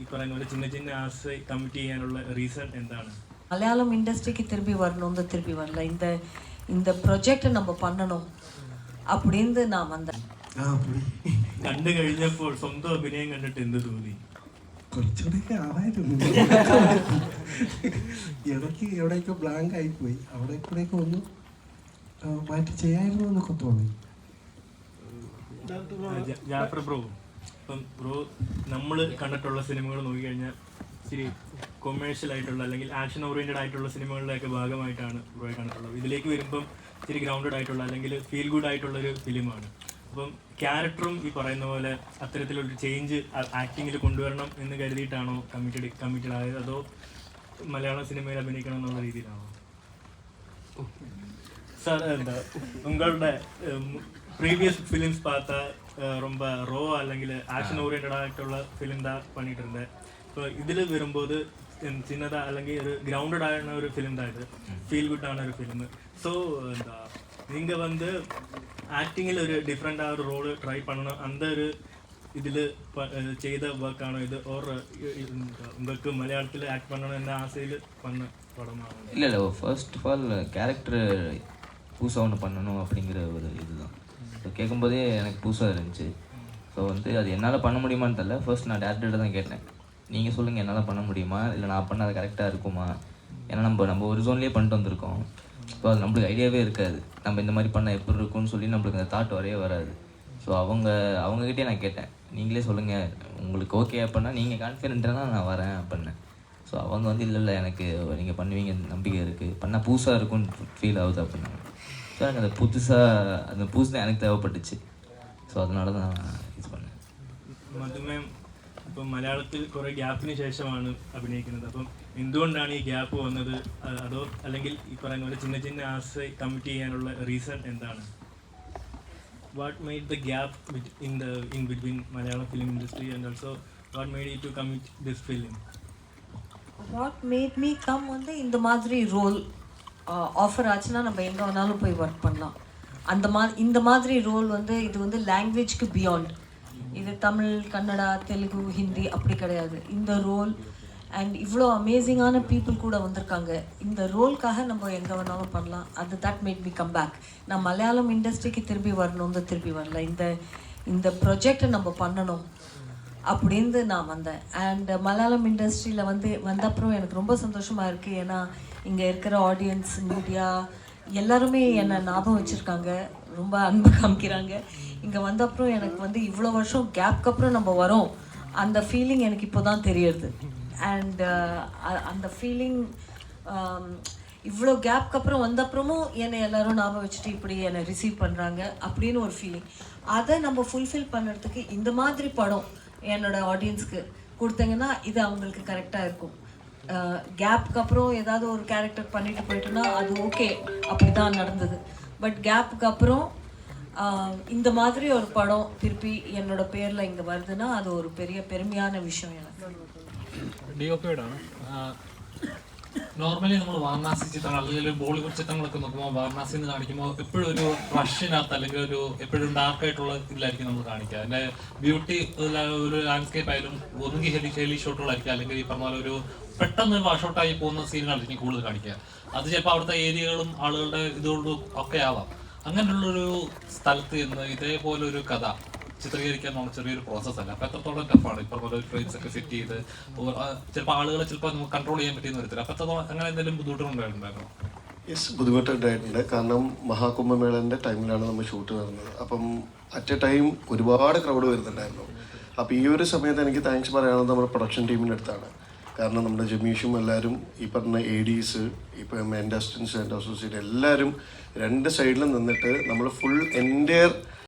ഈ പറയുന്ന പോലെ ചിന്ന ചിന്ന ആശയ കമ്മിറ്റ് ചെയ്യാനുള്ള റീസൺ എന്താണ്? മലയാളം ഇൻഡസ്ട്രിക്ക് திரும்பி வரணும்னு திரும்பி வரல. இந்த ப்ராஜெக்ட் நம்ம பண்ணணும் அப்படின்னு நான் வந்தேன். കണ്ടു കഴിഞ്ഞപ്പോൾ സ്വന്തം അഭിനയം കണ്ടിട്ട് എന്ത് തോന്നി? കുറച്ചുകൂടെയൊക്കെ ആവായിരുന്നു. ഇടയ്ക്ക് എവിടെയൊക്കെ ബ്ലാങ്ക് ആയിപ്പോയി, അവിടെ കൂടെയൊക്കെ ഒന്ന് മാറ്റി ചെയ്യായിരുന്നു എന്നൊക്കെ തോന്നി. ജാഫർ ബ്രോ, ഇപ്പം ബ്രോ നമ്മൾ കണ്ടിട്ടുള്ള സിനിമകൾ നോക്കിക്കഴിഞ്ഞാൽ ഇച്ചിരി കൊമേഴ്ഷ്യൽ ആയിട്ടുള്ള അല്ലെങ്കിൽ ആക്ഷൻ ഓറിയൻറ്റഡ് ആയിട്ടുള്ള സിനിമകളുടെയൊക്കെ ഭാഗമായിട്ടാണ് ബ്രോയെ കണ്ടിട്ടുള്ളത്. ഇതിലേക്ക് വരുമ്പം ഇച്ചിരി ഗ്രൗണ്ടഡ് ആയിട്ടുള്ള അല്ലെങ്കിൽ ഫീൽ ഗുഡ് ആയിട്ടുള്ളൊരു ഫിലിമാണ്. അപ്പം ക്യാരക്ടറും ഈ പറയുന്ന പോലെ അത്തരത്തിലൊരു ചേഞ്ച് ആക്ടിങ്ങിൽ കൊണ്ടുവരണം എന്ന് കരുതിയിട്ടാണോ കമ്മിറ്റഡ് ആയത്, അതോ മലയാള സിനിമയിൽ അഭിനയിക്കണം എന്നുള്ള രീതിയിലാണോ? സാർ എന്താ ഉങ്ങളുടെ ப்ரீவியஸ் ஃபிலிம்ஸ் பார்த்தா ரொம்ப ரோவா അല്ലെങ്കിൽ ആക്ഷൻ ഓറിയൻറ്റഡ് ആയിട്ടുള്ള ഫിലിം தான் பண்ணிட்டு இருந்தேன். ഇപ്പോൾ ഇതിൽ വരുമ്പോൾ ചിന്നതാ അല്ലെങ്കിൽ ഒരു ഗ്രൗണ്ടഡ് ആയ ഒരു ഫിലിം தான் ഇത്, ഫീൽ ഗുഡ് ആണ് ഒരു ഫിലിം. സോ എന്താ நீங்கள் வந்து ആക്ടിങ്ങിൽ ഒരു ഡിഫറെൻ്റ് ആ ഒരു റോള് ട്രൈ பண்ணணும், அந்த ഒരു ഇതിൽ ചെയ്ത വർക്കാണോ ഇത്, ഓർ உங்களுக்கு മലയാളത്തിൽ ആക്ട് பண்ணணும் എന്ന ആശയിൽ பண்ண படமாണോ? இல்லை ஃபர்ஸ்ட் ஆஃப் ஆல் கேரக்டர் புதுசாக ஒன்று பண்ணணும் அப்படிங்கிற ஒரு இதுதான். ஸோ கேட்கும்போதே எனக்கு புதுசாக இருந்துச்சு. ஸோ வந்து அது என்னால் பண்ண முடியுமான்னு தெரியல. ஃபர்ஸ்ட் நான் டேரக்டர்கிட்ட தான் கேட்டேன், நீங்கள் சொல்லுங்கள் என்னால் பண்ண முடியுமா, இல்லை நான் பண்ண அது கரெக்டாக இருக்குமா. ஏன்னா நம்ம ஒரு ஜோன்லேயே பண்ணிட்டு வந்திருக்கோம். ஸோ அது நம்மளுக்கு ஐடியாவே இருக்காது, நம்ம இந்த மாதிரி பண்ணால் எப்படி இருக்கும்னு சொல்லி நம்மளுக்கு அந்த தாட் வரையே வராது. ஸோ அவங்ககிட்டே நான் கேட்டேன், நீங்களே சொல்லுங்கள் உங்களுக்கு ஓகே அப்படின்னா, நீங்கள் கான்ஃபிடென்ட்டானா நான் வரேன் அப்படின்னேன். ஸோ அவங்க வந்து இல்லை எனக்கு நீங்கள் பண்ணுவீங்க நம்பிக்கை இருக்குது, பண்ணால் புதுசாக இருக்கும்னு ஃபீல் ஆகுது அப்படின்னாங்க. ஸோ எனக்கு அந்த புதுசு தான் எனக்கு தேவைப்பட்டுச்சு. ஸோ அதனால தான் இது பண்ணேன். മധുമേം ഇപ്പം മലയാളത്തിൽ കുറേ ഗ്യാപ്പിന് ശേഷമാണ് അഭിനയിക്കുന്നത്. അപ്പം എന്തുകൊണ്ടാണ് ഈ ഗ്യാപ്പ് വന്നത്, അതോ അല്ലെങ്കിൽ ഈ പറയുന്ന പോലെ ചിന്ന ചിന്ന ആശയ കമ്മിറ്റ് ചെയ്യാനുള്ള റീസൺ എന്താണ്? What made the gap in between Malayalam film industry and also what made you to commit this film? What made me come வந்து இந்த மாதிரி ரோல் ஆஃபர் ஆச்சுன்னா நம்ம எங்கே வேணாலும் போய் ஒர்க் பண்ணலாம். இந்த மாதிரி ரோல் வந்து இது வந்து லாங்குவேஜ்க்கு பியாண்ட், இது தமிழ், கன்னடா, தெலுங்கு, ஹிந்தி அப்படி கிடையாது. இந்த ரோல் அண்ட் இவ்வளோ அமேசிங்கான பீப்புள் கூட வந்திருக்காங்க. இந்த ரோல்க்காக நம்ம எங்கே வேணாலும் பண்ணலாம். That made me come back. நான் மலையாளம் இண்டஸ்ட்ரிக்கு திரும்பி வரணும்னு திரும்பி வரல. இந்த ப்ரொஜெக்டை நம்ம பண்ணணும் அப்படின்னு நான் வந்தேன். அண்ட் மலையாளம் இண்டஸ்ட்ரியில் வந்த அப்புறம் எனக்கு ரொம்ப சந்தோஷமாக இருக்குது. ஏன்னா இங்கே இருக்கிற ஆடியன்ஸ், மீடியா எல்லாருமே என்னை ஞாபகம் வச்சுருக்காங்க, ரொம்ப அன்பு காமிக்கிறாங்க. இங்கே வந்த அப்புறம் எனக்கு இவ்வளோ வருஷம் கேப்க்கு அப்புறம் நம்ம வரோம், அந்த ஃபீலிங் எனக்கு இப்போ தான் தெரியுது. அண்ட் அந்த ஃபீலிங் இவ்வளோ கேப்க்கு அப்புறம் வந்த அப்புறமும் என்னை எல்லோரும் ஞாபகம் வச்சுட்டு இப்படி என்னை ரிசீவ் பண்ணுறாங்க அப்படின்னு ஒரு ஃபீலிங். அதை நம்ம ஃபுல்ஃபில் பண்ணுறதுக்கு இந்த மாதிரி படம் என்னோடய ஆடியன்ஸ்க்கு கொடுத்தீங்கன்னா இது அவங்களுக்கு கரெக்டாக இருக்கும். கேப்க்கு அப்புறம் ஏதாவது ஒரு கேரக்டர் பண்ணிட்டு போயிட்டோன்னா அது ஓகே, அப்படி தான் நடந்தது. பட் கேப்புக்கு அப்புறம் இந்த மாதிரி ஒரு படம் திருப்பி என்னோட பேரில் இங்கே வருதுன்னா அது ஒரு பெரிய பெருமையான விஷயம் எனக்கு. നോർമലി നമ്മൾ വാരണാസി ചിത്രങ്ങൾ അല്ലെങ്കിൽ ബോളിവുഡ് ചിത്രങ്ങളൊക്കെ നോക്കുമ്പോൾ വാരണാസി എന്ന് കാണിക്കുമ്പോൾ എപ്പോഴും ഒരു റഷ്യനകത്ത് അല്ലെങ്കിൽ ഒരു എപ്പോഴും ഡാർക്കായിട്ടുള്ള ഇതിലായിരിക്കും നമ്മൾ കാണിക്കുക. അതിൻ്റെ ബ്യൂട്ടി ഒരു ലാൻഡ്സ്കേപ്പ് ആയാലും ഒന്നുകിൽ ഹെലി ഷോട്ടുകളായിരിക്കും, അല്ലെങ്കിൽ ഈ പറഞ്ഞ പോലെ ഒരു പെട്ടെന്ന് വാഷൗട്ടായി പോകുന്ന സീനുകളായിരിക്കും കൂടുതൽ കാണിക്കുക. അത് ചിലപ്പോൾ അവിടുത്തെ ഏരിയകളും ആളുകളുടെ ഇതുകൊണ്ടും ഒക്കെ ആവാം. അങ്ങനെയുള്ളൊരു സ്ഥലത്ത് നിന്ന് ഇതേപോലെ ഒരു കഥ ചിത്രീകരിക്കാൻ നമുക്ക് ചെറിയൊരു പ്രോസസ്സല്ല. അപ്പോൾ എത്രത്തോളം ടഫാണ്. ഇപ്പോൾ പോലെ ഫ്രെയിംസ് ഒക്കെ സെറ്റ് ചെയ്ത് ചിലപ്പോൾ ആളുകളെ ചിലപ്പോൾ നമുക്ക് കൺട്രോൾ ചെയ്യാൻ പറ്റിയെന്ന് വരത്തില്ല. അപ്പോൾ എത്രത്തോളം അങ്ങനെ എന്തെങ്കിലും ബുദ്ധിമുട്ടുണ്ടായിട്ടുണ്ടായിരുന്നു? യെസ്, ബുദ്ധിമുട്ടുണ്ടായിട്ടുണ്ട്. കാരണം മഹാകുംഭമേളൻ്റെ ടൈമിലാണ് നമ്മൾ ഷൂട്ട് നടന്നത്. അപ്പം അറ്റ് എ ടൈം ഒരുപാട് ക്രൗഡ് വരുന്നുണ്ടായിരുന്നു. അപ്പോൾ ഈ ഒരു സമയത്ത് എനിക്ക് താങ്ക്സ് പറയാനുള്ളത് നമ്മുടെ പ്രൊഡക്ഷൻ ടീമിൻ്റെ അടുത്താണ്. കാരണം നമ്മുടെ ജമീഷും എല്ലാവരും ഈ പറഞ്ഞ ADs, ഇപ്പം എൻ്റെ അസിസ്റ്റൻസ്, എൻ്റെ അസോസിയേറ്റ് എല്ലാവരും രണ്ട് സൈഡിലും നിന്നിട്ട് നമ്മൾ ഫുൾ എൻ്റെയർ